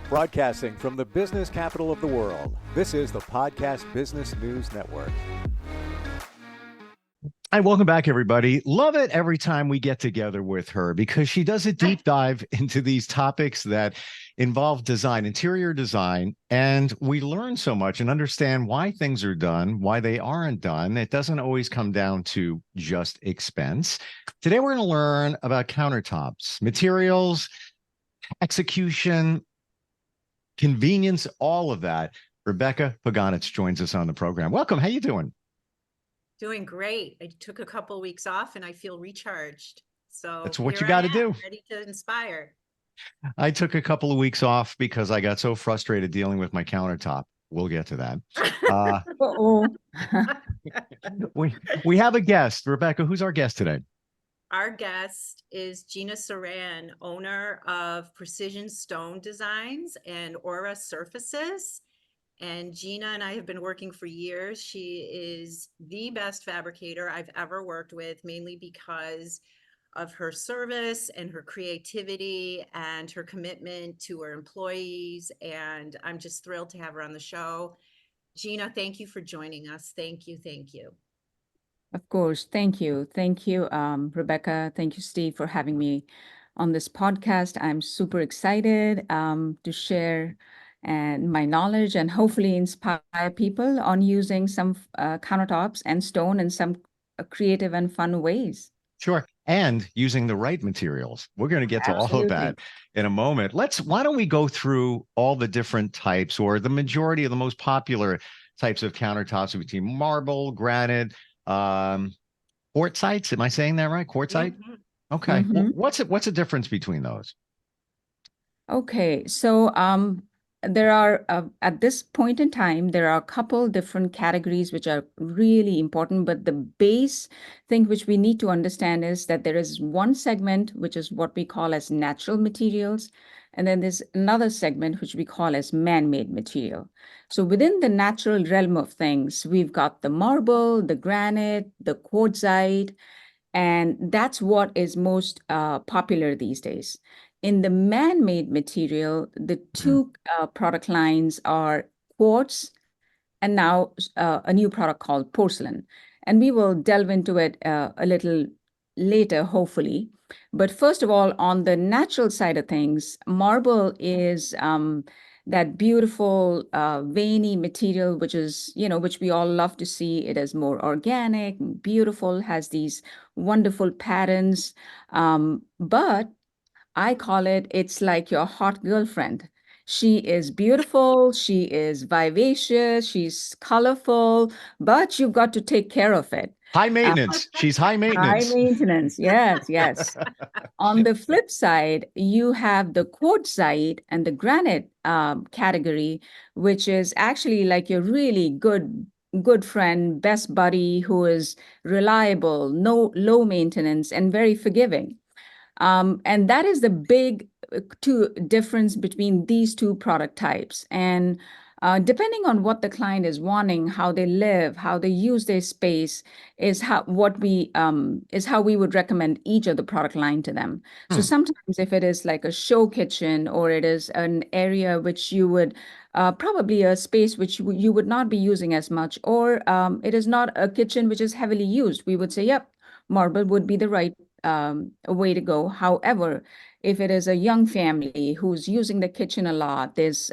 Broadcasting from the business capital of the world, this is the Podcast Business News Network. Hi, welcome back, everybody. Love it every time we get together with her because she does a deep dive into these topics that involve design, interior design, and we learn so much and understand why things are done, why they aren't done. It doesn't always come down to just expense. Today, we're going to learn about countertops, materials, execution, convenience, all of that. Rebecca Pogonitz joins us on the program. Welcome. How you doing? Doing great. I took a couple of weeks off and I feel recharged. So that's what you got to do. Ready to inspire. I took a couple of weeks off because I got so frustrated dealing with my countertop. We'll get to that. We have a guest. Rebecca, who's our guest today? Our guest is Gina Saran, owner of Precision Stone Designs and Aura Surfaces. And Gina and I have been working for years. She is the best fabricator I've ever worked with, mainly because of her service and her creativity and her commitment to her employees. And I'm just thrilled to have her on the show. Gina, thank you for joining us. Thank you. Thank you. Of course. Thank you. Thank you, Rebecca. Thank you, Steve, for having me on this podcast. I'm super excited to share and my knowledge and hopefully inspire people on using some countertops and stone in some creative and fun ways. Sure. And using the right materials. We're going to get to all of that in a moment. Why don't we go through all the different types or the majority of the most popular types of countertops between marble, granite, quartzites. Am I saying that right? Quartzite? Mm-hmm. Okay. Mm-hmm. Well, what's the difference between those? Okay. So, there are, at this point in time, there are a couple different categories which are really important, but the base thing which we need to understand is that there is one segment, which is what we call as natural materials, and then there's another segment which we call as man-made material. So within the natural realm of things, we've got the marble, the granite, the quartzite, and that's what is most popular these days. In the man-made material, the two product lines are quartz and now a new product called porcelain. And we will delve into it a little later, hopefully. But first of all, on the natural side of things, marble is that beautiful veiny material, which is, which we all love to see. It is more organic, beautiful, has these wonderful patterns. But I call it's like your hot girlfriend. She is beautiful, she is vivacious, she's colorful, but you've got to take care of it. High maintenance. She's high maintenance. High maintenance. Yes, yes. On the flip side, you have the quartzite and the granite category, which is actually like your really good friend, best buddy who is reliable, low maintenance, and very forgiving. And that is the big difference between these two product types. And depending on what the client is wanting, how they live, how they use their space, is how we would recommend each of the product line to them. So sometimes if it is like a show kitchen or it is an area which you would probably a space which you would not be using as much, or it is not a kitchen which is heavily used, we would say, yep, marble would be the right way to go. However, if it is a young family who's using the kitchen a lot, there's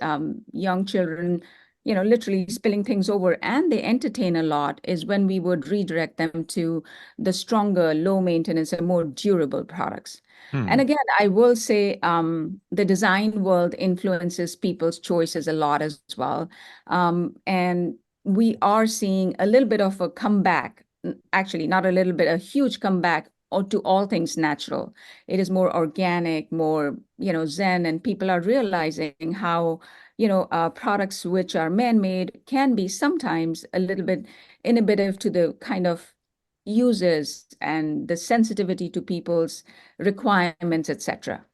young children, literally spilling things over, and they entertain a lot, is when we would redirect them to the stronger, low maintenance and more durable products. And again, I will say the design world influences people's choices a lot as well. And we are seeing a little bit of a comeback, actually not a little bit, a huge comeback to all things natural. It is more organic, more, zen, and people are realizing how, products which are man-made can be sometimes a little bit inhibitive to the kind of uses and the sensitivity to people's requirements, etc.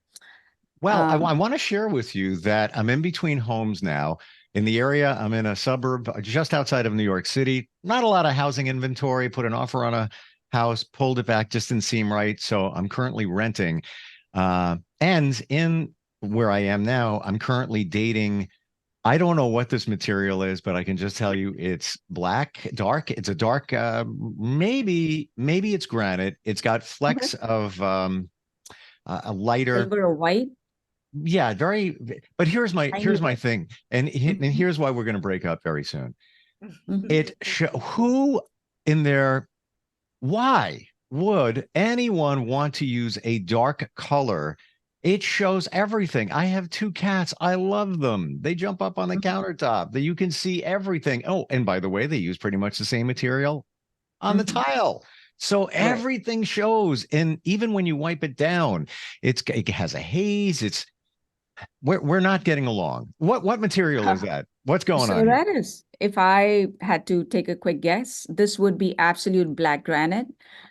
Well, I want to share with you that I'm in between homes now. In the area, I'm in a suburb just outside of New York City. Not a lot of housing inventory. Put an offer on a house, pulled it back, just didn't seem right. So I'm currently renting. And in where I am now, I'm currently dating. I don't know what this material is, but I can just tell you it's black, dark. It's a dark, maybe it's granite. It's got Okay. flecks of a lighter, Silver or white? yeah, very. But Tiny here's my bit. thing, and Mhm. here's why we're going to break up very soon. Mhm. Who in their why would anyone want to use a dark color? It shows everything. I have two cats. I love them. They jump up on the Mhm. countertop. That you can see everything. Oh, and by the way, they use pretty much the same material on the Mhm. tile. So Right. everything shows. And even when you wipe it down, it has a haze. We're not getting along. What material is that? What's going So on here? that is, if I had to take a quick guess, this would be absolute black granite,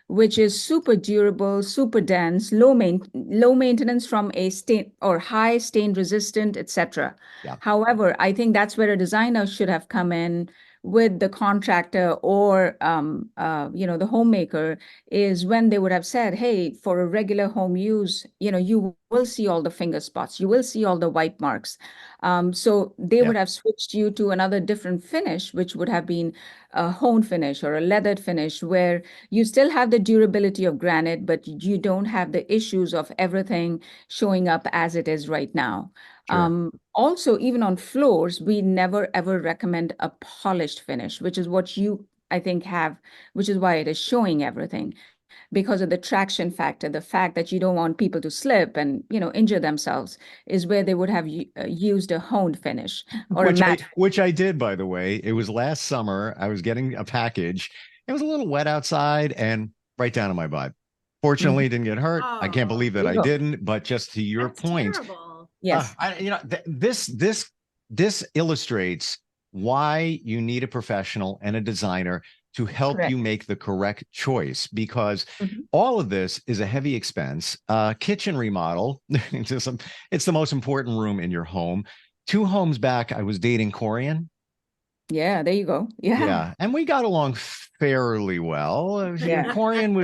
which is super durable, super dense, low maintenance from a stain or high stain resistant, etc. Yeah, However, I think that's where a designer should have come in with the contractor or the homemaker is when they would have said, hey, for a regular home use, you will see all the finger spots, you will see all the wipe marks. So they yeah, would have switched you to another different finish, which would have been a hone finish or a leathered finish, where you still have the durability of granite, but you don't have the issues of everything showing up as it is right now. sure. Also, even on floors, we never ever recommend a polished finish, which is what you, I think, have, which is why it is showing everything because of the traction factor, the fact that you don't want people to slip and, injure themselves is where they would have used a honed finish or a matte Which I did, by the way. It was last summer. I was getting a package. It was a little wet outside and right down in my butt. finish. Fortunately, Mhm. it didn't get hurt. I can't Oh, believe that There you I go. didn't. But just to your that's point, terrible. Yes, this illustrates why you need a professional and a designer to help you correct. make the correct choice because Mhm. all of this is a heavy expense. Kitchen remodel, it's the most important room in your home. Two homes back, I was dating Corian. Yeah, there you go. Yeah, Yeah, and we got along fairly well. yeah, Corian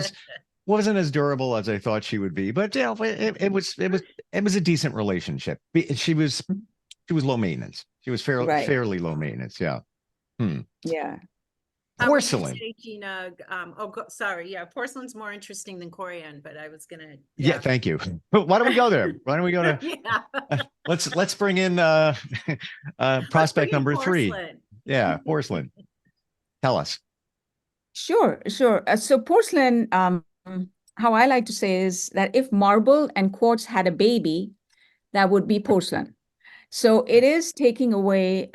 wasn't as durable as I thought she would be, but it was a decent relationship. Mhm. She was low maintenance. She was Right. fairly low maintenance. Yeah. Hmm. Yeah. How would you Porcelain. say, Gina? Sorry. Yeah, porcelain's more interesting than Corian, but I was gonna, Yeah. yeah. Thank you. Why don't we go there? Why don't we go to Yeah. let's bring in Let's bring prospect in number three. porcelain. Yeah, porcelain. Tell us. Sure, sure. So porcelain, how I like to say is that if marble and quartz had a baby, that would be porcelain. So it is taking away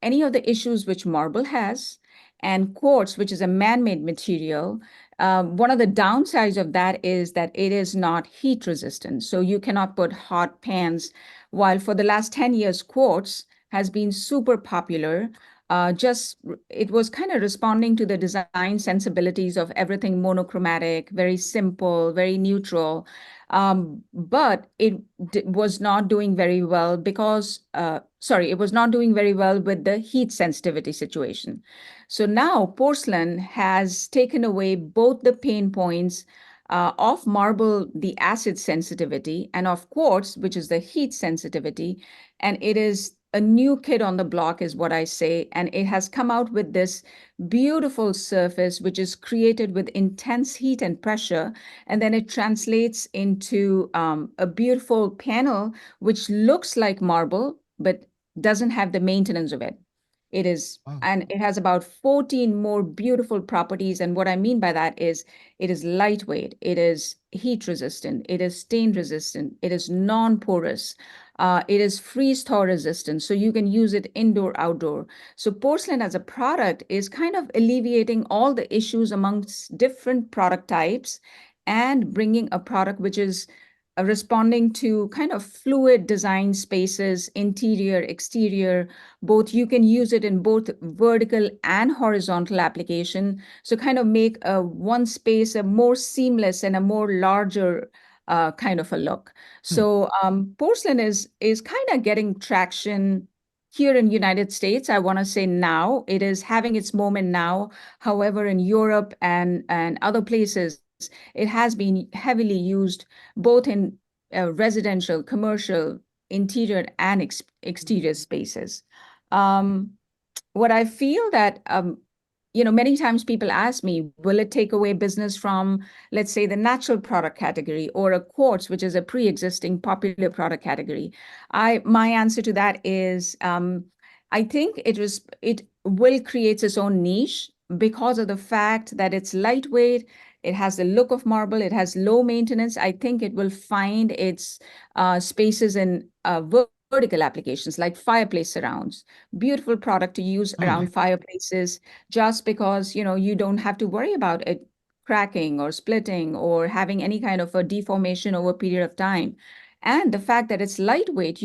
any of the issues which marble has, and quartz, which is a man-made material. One of the downsides of that is that it is not heat resistant. So you cannot put hot pans. While for the last 10 years, quartz has been super popular. It was kind of responding to the design sensibilities of everything monochromatic, very simple, very neutral. But it was not doing very well it was not doing very well with the heat sensitivity situation. So now porcelain has taken away both the pain points of marble, the acid sensitivity, and of quartz, which is the heat sensitivity. And it is a new kid on the block, is what I say. And it has come out with this beautiful surface, which is created with intense heat and pressure, and then it translates into a beautiful panel which looks like marble but doesn't have the maintenance of it. It is, Oh. and it has about 14 more beautiful properties. And what I mean by that is it is lightweight, it is heat resistant, it is stain resistant, it is non-porous, it is freeze thaw resistant, so you can use it indoor, outdoor. So porcelain as a product is kind of alleviating all the issues amongst different product types and bringing a product which is responding to kind of fluid design spaces, interior, exterior, both. You can use it in both vertical and horizontal application. So kind of make a one space a more seamless and a more larger kind of a look. Hmm. So porcelain is kind of getting traction here in United States. I want to say now it is having its moment now. However, in Europe and other places, it has been heavily used both in residential, commercial, interior and exterior spaces. Um, what I feel that, many times people ask me, will it take away business from, let's say, the natural product category or a quartz, which is a pre-existing popular product category? My answer to that is, I think it will create its own niche because of the fact that it's lightweight. It has the look of marble. It has low maintenance. I think it will find its spaces in vertical applications like fireplace surrounds. Beautiful product to use around fireplaces, just because you don't have to worry about it cracking or splitting or having any kind of a deformation over a period of time. And the fact that it's lightweight,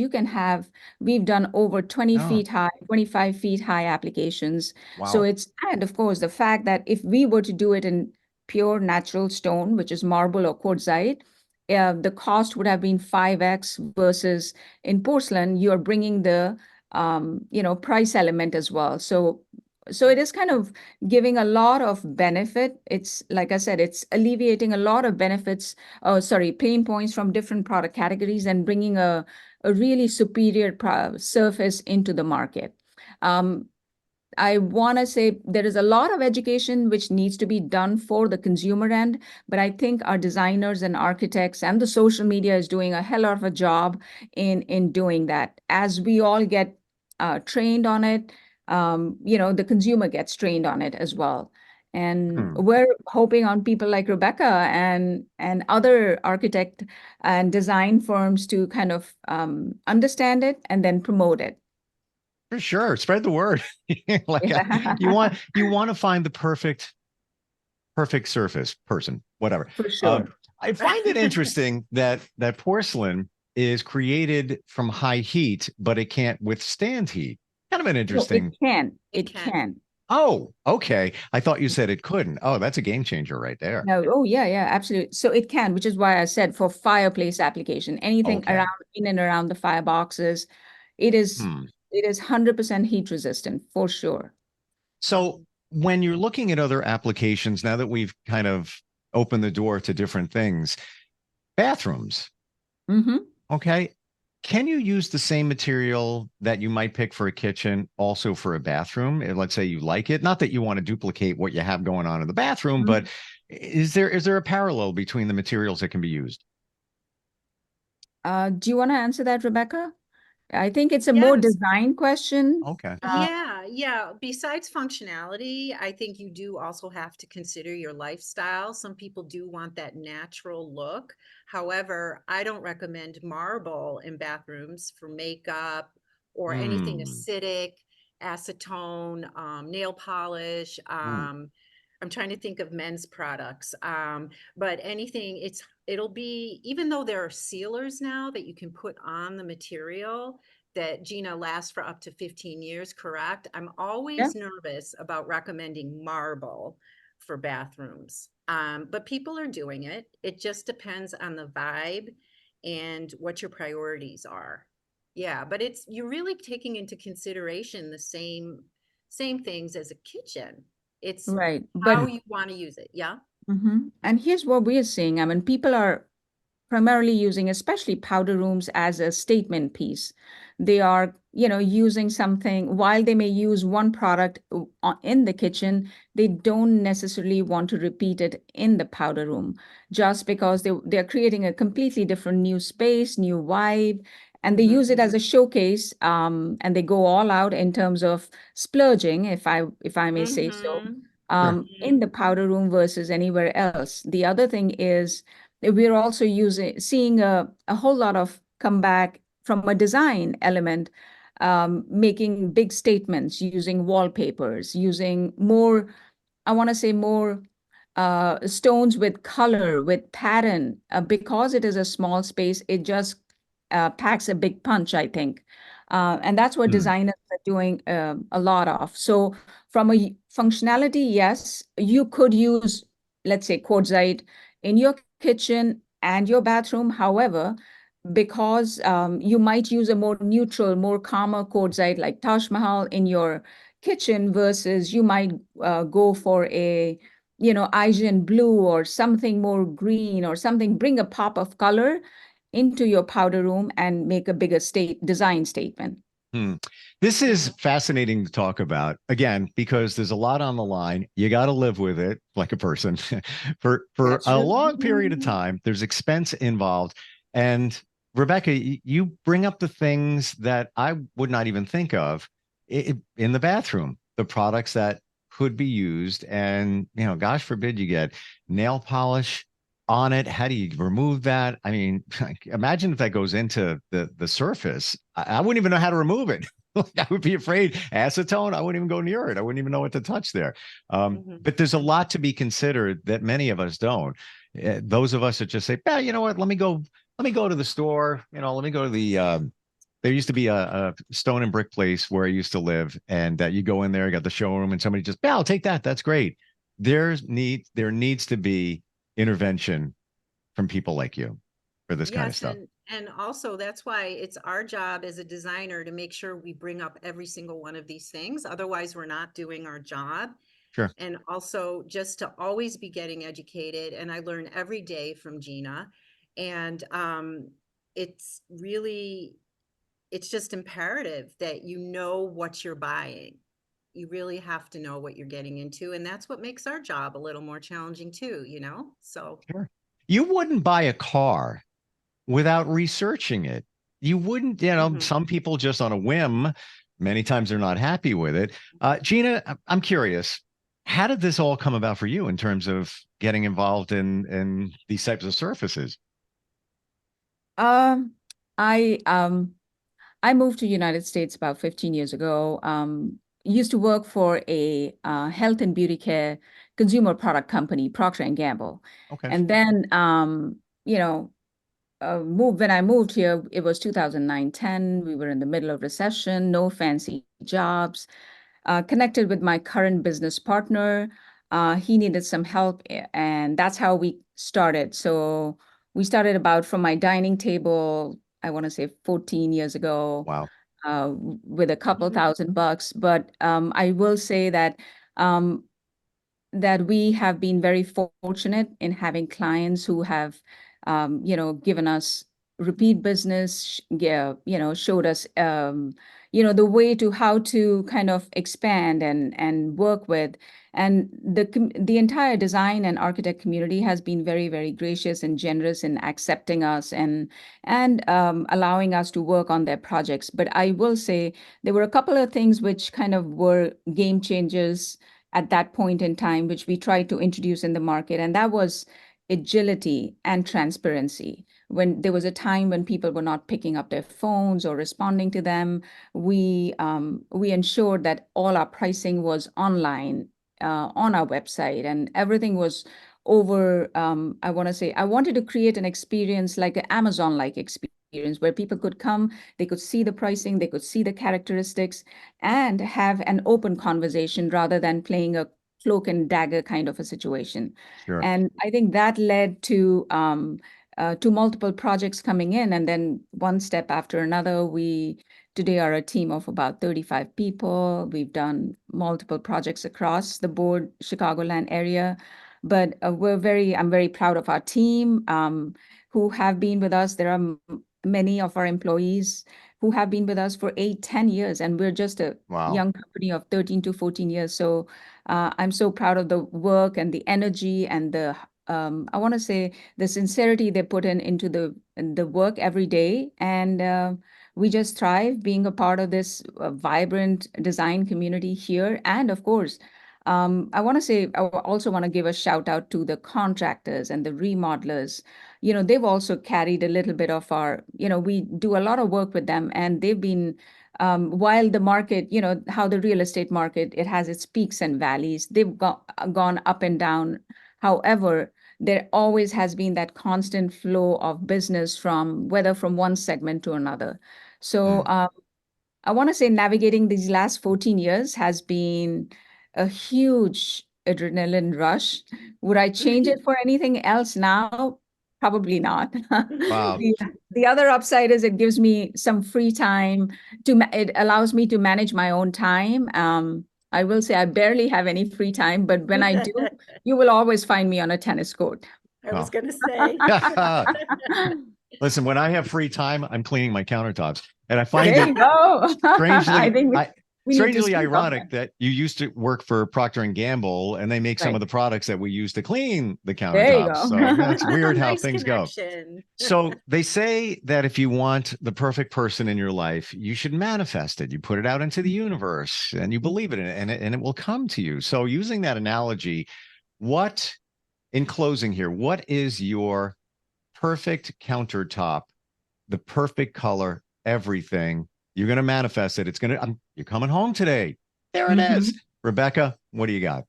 we've done over 20 Oh, feet high, 25 feet high applications. So wow. and of course, the fact that if we were to do it in pure natural stone, which is marble or quartzite, the cost would have been 5x, versus in porcelain, you're bringing the price element as well. So it is kind of giving a lot of benefit. It's like I said, it's alleviating a lot of benefits, pain points from different product categories and bringing a really superior surface into the market. Um, I want to say there is a lot of education which needs to be done for the consumer end, but I think our designers and architects and the social media is doing a hell of a job in doing that. As we all get trained on it, the consumer gets trained on it as well. And Hmm. we're hoping on people like Rebecca and other architect and design firms to kind of understand it and then promote it. For sure. Spread the word. Like Yeah, you want to find the perfect surface person, whatever. for Um, sure. I find it interesting that porcelain is created from high heat, but it can't withstand heat. Kind of an No, it interesting. can. It It can. can. Oh, okay. I thought you said it couldn't. Oh, that's a game changer right there. No, oh yeah, yeah, absolutely. So it can, which is why I said for fireplace application, anything around Okay. in and around the fireboxes, it is Hmm. it is 100% heat resistant for sure. So when you're looking at other applications, now that we've kind of opened the door to different things, bathrooms. Hmm. Okay. Can you use the same material that you might pick for a kitchen also for a bathroom? Let's say you like it. Not that you want to duplicate what you have going on in the bathroom, but is there a parallel between the materials that can be used? Do you want to answer that, Rebecca? I think it's a more Yes. design question. Okay. Yeah, yeah. Besides functionality, I think you do also have to consider your lifestyle. Some people do want that natural look. However, I don't recommend marble in bathrooms for makeup or anything Hmm. acidic, acetone, nail polish. Hmm. I'm trying to think of men's products. But anything, it'll be, even though there are sealers now that you can put on the material, that Gina lasts for up to 15 years, correct? I'm Yeah, always nervous about recommending marble for bathrooms. But people are doing it. It just depends on the vibe and what your priorities are. Yeah, but you're really taking into consideration the same things as a kitchen. It's right. But how you want to use it. Yeah. and here's what we are seeing. I mean, people are primarily using, especially powder rooms, as a statement piece. They are, using something while they may use one product in the kitchen, they don't necessarily want to repeat it in the powder room just because they're creating a completely different new space, new vibe, and they use it as a showcase, and they go all out in terms of splurging, if I may say so, Mm-hmm. Sure. in Mm-hmm. the powder room versus anywhere else. The other thing is we're also seeing a whole lot of comeback from a design element, making big statements, using wallpapers, using more, I want to say more stones with color, with pattern. Because it is a small space, it just packs a big punch, I think. And that's what Hmm. designers are doing a lot of. So from a functionality, yes, you could use, let's say, quartzite in your kitchen and your bathroom. However, because you might use a more neutral, more calmer quartzite like Taj Mahal in your kitchen versus you might go for a, Asian blue or something more green or something, bring a pop of color. into your powder room and make a bigger design statement. This is fascinating to talk about, again, because there's a lot on the line. You got to live with it like a person for That's a true. long period of time. There's expense involved. And Rebecca, you bring up the things that I would not even think of in the bathroom, the products that could be used. And, gosh forbid you get nail polish on it. How do you remove that? I mean, imagine if that goes into the surface. I wouldn't even know how to remove it. I would be afraid. Acetone, I wouldn't even go near it. I wouldn't even know what to touch there. But there's a lot to be considered that many of us don't. Those of us that just say, "Yeah, you know what? Let me go to the store. Let me go to the." There used to be a stone and brick place where I used to live, and you go in there, you got the showroom, and somebody just, "Yeah, I'll take that. That's great." There needs to be intervention from people like you for this kind of Yes, stuff. and also that's why it's our job as a designer to make sure we bring up every single one of these things. Otherwise, we're not doing our job. Sure. And also just to always be getting educated. And I learn every day from Gina. And it's just imperative that you know what you're buying. You really have to know what you're getting into. And that's what makes our job a little more challenging too, So Sure. You wouldn't buy a car without researching it. You wouldn't, some people just on a whim, many times they're not happy with it. Gina, I'm curious, how did this all come about for you in terms of getting involved in these types of surfaces? Um, I I moved to United States about 15 years ago. Used to work for a health and beauty care consumer product company, Procter and Gamble. Okay. And then, when I moved here, it was 2009-10. We were in the middle of recession, no fancy jobs. Connected with my current business partner. He needed some help, and that's how we started. So we started about from my dining table, I want to say 14 years ago, Wow. with a couple $1,000. But I will say um, that we have been very fortunate in having clients who have, given us repeat business, showed us, the way to how to kind of expand and work with. And the entire design and architect community has been very, very gracious and generous in accepting us and allowing us to work on their projects. But I will say there were a couple of things which kind of were game changers at that point in time, which we tried to introduce in the market, and that was agility and transparency. When there was a time when people were not picking up their phones or responding to them, we ensured that all our pricing was online on our website, and everything was over. I want to say I wanted to create an experience like an Amazon-like experience where people could come, they could see the pricing, they could see the characteristics, and have an open conversation rather than playing a cloak and dagger kind of a situation. Sure. And I think that led to multiple projects coming in, and then one step after another. We today are a team of about 35 people. We've done multiple projects across the board, Chicagoland area. But I'm very proud of our team who have been with us. There are many of our employees who have been with us for 8, 10 years, and we're just a Wow. young company of 13 to 14 years. So I'm so proud of the work and the energy and I want to say the sincerity they put into the work every day. And we just thrive being a part of this vibrant design community here. And of course, I also want to give a shout out to the contractors and the remodelers. They've also carried a little bit of we do a lot of work with them, and they've been, while the market, how the real estate market, it has its peaks and valleys, they've gone up and down. However, there always has been that constant flow of business from one segment to another. So I want to say navigating these last 14 years has been a huge adrenaline rush. Would I change it for anything else now? Probably not. Wow. The other upside is it gives me some free time it allows me to manage my own time. I will say I barely have any free time, but when I do, you will always find me on a tennis court. I was going to say. Listen, when I have free time, I'm cleaning my countertops. And I find There you it go. strangely, I think we need to strangely speak of ironic that you used to work for Procter & Gamble and they make some Right. of the products that we use to clean the There you countertops. go. So that's weird how Nice things go. connection. So they say that if you want the perfect person in your life, you should manifest it. You put it out into the universe and you believe it and it will come to you. So using that analogy, in closing here, what is your perfect countertop, the perfect color, everything? You're going to manifest it. You're coming home today. There it is. Rebecca, what do you got?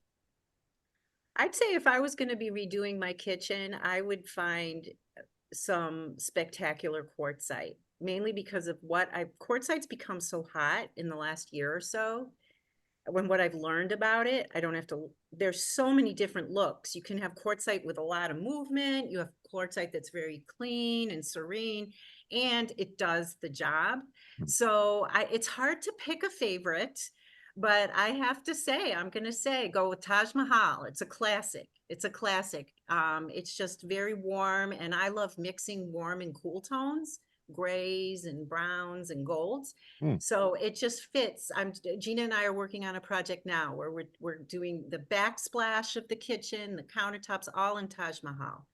I'd say if I was going to be redoing my kitchen, I would find some spectacular quartzite, mainly because of quartzite's become so hot in the last year or so. When what I've learned about it, I don't have to, there's so many different looks. You can have quartzite with a lot of movement. You have quartzite that's very clean and serene, and it does the job. So it's hard to pick a favorite, but I have to say, I'm going to say, go with Taj Mahal. It's a classic. It's a classic. It's just very warm, and I love mixing warm and cool tones, grays and browns and golds. So it just fits. Gina and I are working on a project now where we're doing the backsplash of the kitchen, the countertops, all in Taj Mahal.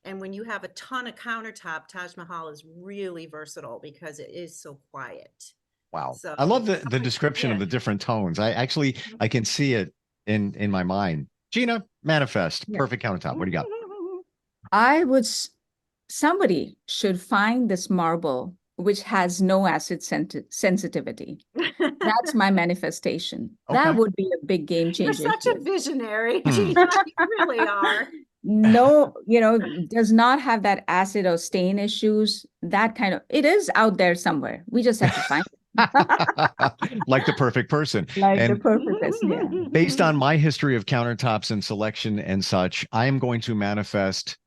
And when you have a ton of countertop, Taj Mahal is really versatile because it is so quiet. Wow. So I love the description of the different tones. I can see it in my mind. Gina, manifest, perfect countertop. What do you got? Somebody should find this marble which has no acid sensitivity. That's my manifestation. Okay. That would be a big game changer. You're such a visionary, Gina. You really are. No, does not have that acid or stain issues. It is out there somewhere. We just have to find it. Like the perfect person. The perfect person, yeah. Based on my history of countertops and selection and such, I am going to manifest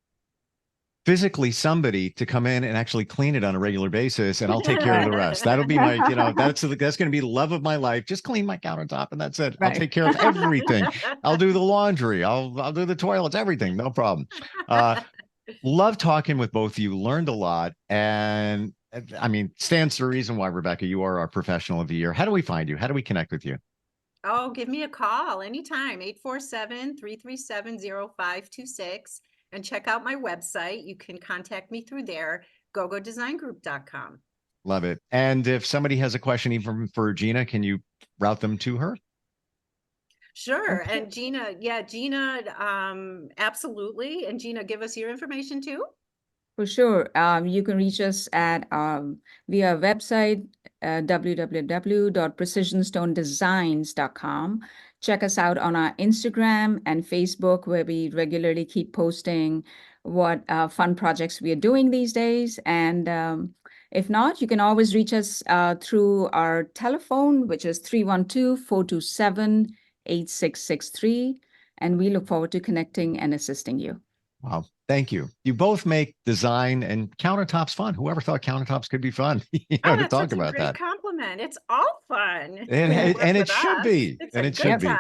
physically somebody to come in and actually clean it on a regular basis, and I'll take care of the rest. That'll be my, that's going to be the love of my life. Just clean my countertop and that's it. Right. I'll take care of everything. I'll do the laundry. I'll do the toilets, everything. No problem. Love talking with both of you. Learned a lot. And I mean, stands to the reason why, Rebecca, you are our professional of the year. How do we find you? How do we connect with you? Oh, give me a call anytime, 847-337-0526. And check out my website. You can contact me through there, gogodesigngroup.com. Love it. And if somebody has a question even for Gina, can you route them to her? Sure. Okay. And Gina, absolutely. And Gina, give us your information too. For sure. You can reach us at via website, www.precisionstonedesigns.com. Check us out on our Instagram and Facebook, where we regularly keep posting what fun projects we are doing these days. And if not, you can always reach us through our telephone, which is 312-427-8663. And we look forward to connecting and assisting you. Wow. Thank you. You both make design and countertops fun. Whoever thought countertops could be fun? To talk about that. Compliment. It's all fun. And it should be. And it should be.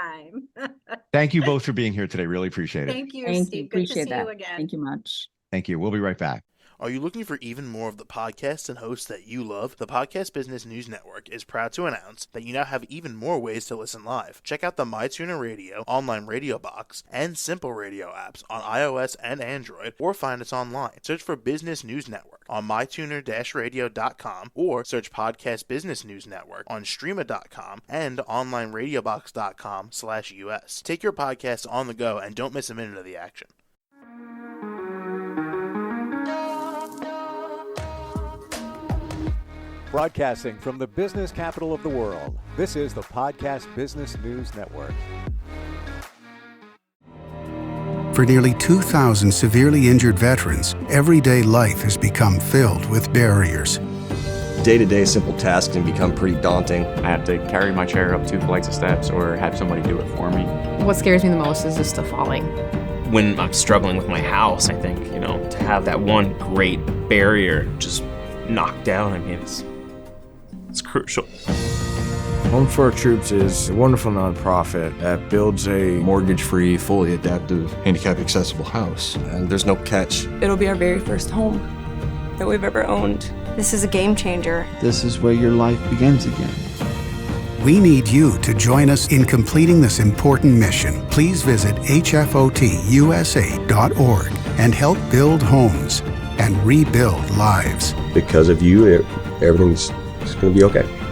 Thank you both for being here today. Really appreciate it. Thank you, Thank Steve. you. Good Appreciate to see that. you again. Thank you much. Thank you. We'll be right back. Are you looking for even more of the podcasts and hosts that you love? The Podcast Business News Network is proud to announce that you now have even more ways to listen live. Check out the MyTuner Radio, online radio box, and Simple Radio apps on iOS and Android, or find us online. Search for Business News Network on mytuner-radio.com, or search Podcast Business News Network on streama.com and onlineradiobox.com/US. Take your podcast on the go and don't miss a minute of the action. Broadcasting from the business capital of the world, this is the Podcast Business News Network. For nearly 2,000 severely injured veterans, everyday life has become filled with barriers. Day-to-day simple tasks can become pretty daunting. I have to carry my chair up 2 flights of steps or have somebody do it for me. What scares me the most is just the falling. When I'm struggling with my house, I think, to have that one great barrier just knocked down, it's crucial. Home for Our Troops is a wonderful nonprofit that builds a mortgage-free, fully adaptive, handicap-accessible house. And there's no catch. It'll be our very first home. that we've ever owned. This is a game changer. This is where your life begins again. We need you to join us in completing this important mission. Please visit hfotusa.org and help build homes and rebuild lives. Because of you, everything's going to be okay.